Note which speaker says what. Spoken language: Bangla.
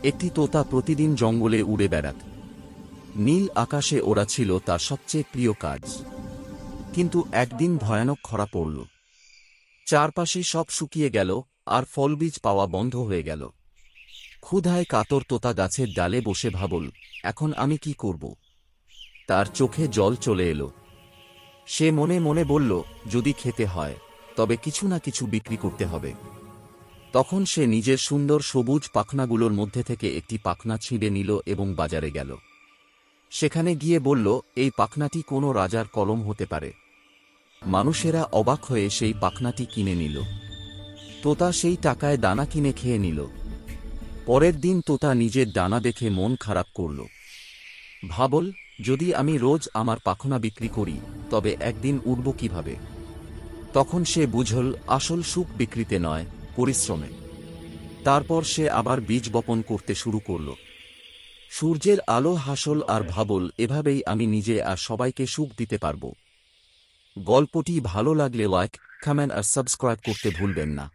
Speaker 1: একটি তোতা প্রতিদিন জঙ্গলে উড়ে বেড়াত। নীল আকাশে ওড়া ছিল তার সবচেয়ে প্রিয় কাজ। কিন্তু একদিন ভয়ানক খরা পড়ল। চারপাশে সব শুকিয়ে গেল, আর ফলবীজ পাওয়া বন্ধ হয়ে গেল। ক্ষুধায় কাতর তোতা গাছের ডালে বসে ভাবল, এখন আমি কি করব? তার চোখে জল চলে এলো। সে মনে মনে বলল, যদি খেতে হয় তবে কিছু না কিছু বিক্রি করতে হবে। তখন সে নিজের সুন্দর সবুজ পাখনাগুলোর মধ্যে থেকে একটি পাখনা ছিঁড়ে নিল এবং বাজারে গেল। সেখানে গিয়ে বলল, এই পাখনাটি কোনো রাজার কলম হতে পারে। মানুষেরা অবাক হয়ে সেই পাখনাটি কিনে নিল। তোতা সেই টাকায় দানা কিনে খেয়ে নিল। পরের দিন তোতা নিজের ডানা দেখে মন খারাপ করল। ভাবল, যদি আমি রোজ আমার পাখনা বিক্রি করি তবে একদিন উড়ব কিভাবে? তখন সে বুঝল, আসল সুখ বিক্রিতে নয়, পরিশ্রমে। তারপর সে আবার বীজ বপন করতে শুরু করল। সূর্যের আলো হাসল আর ভাবল, এভাবেই আমি নিজে আর সবাইকে সুখ দিতে পারব। গল্পটি ভালো লাগলে লাইক, কমেন্ট আর সাবস্ক্রাইব করতে ভুলবেন না।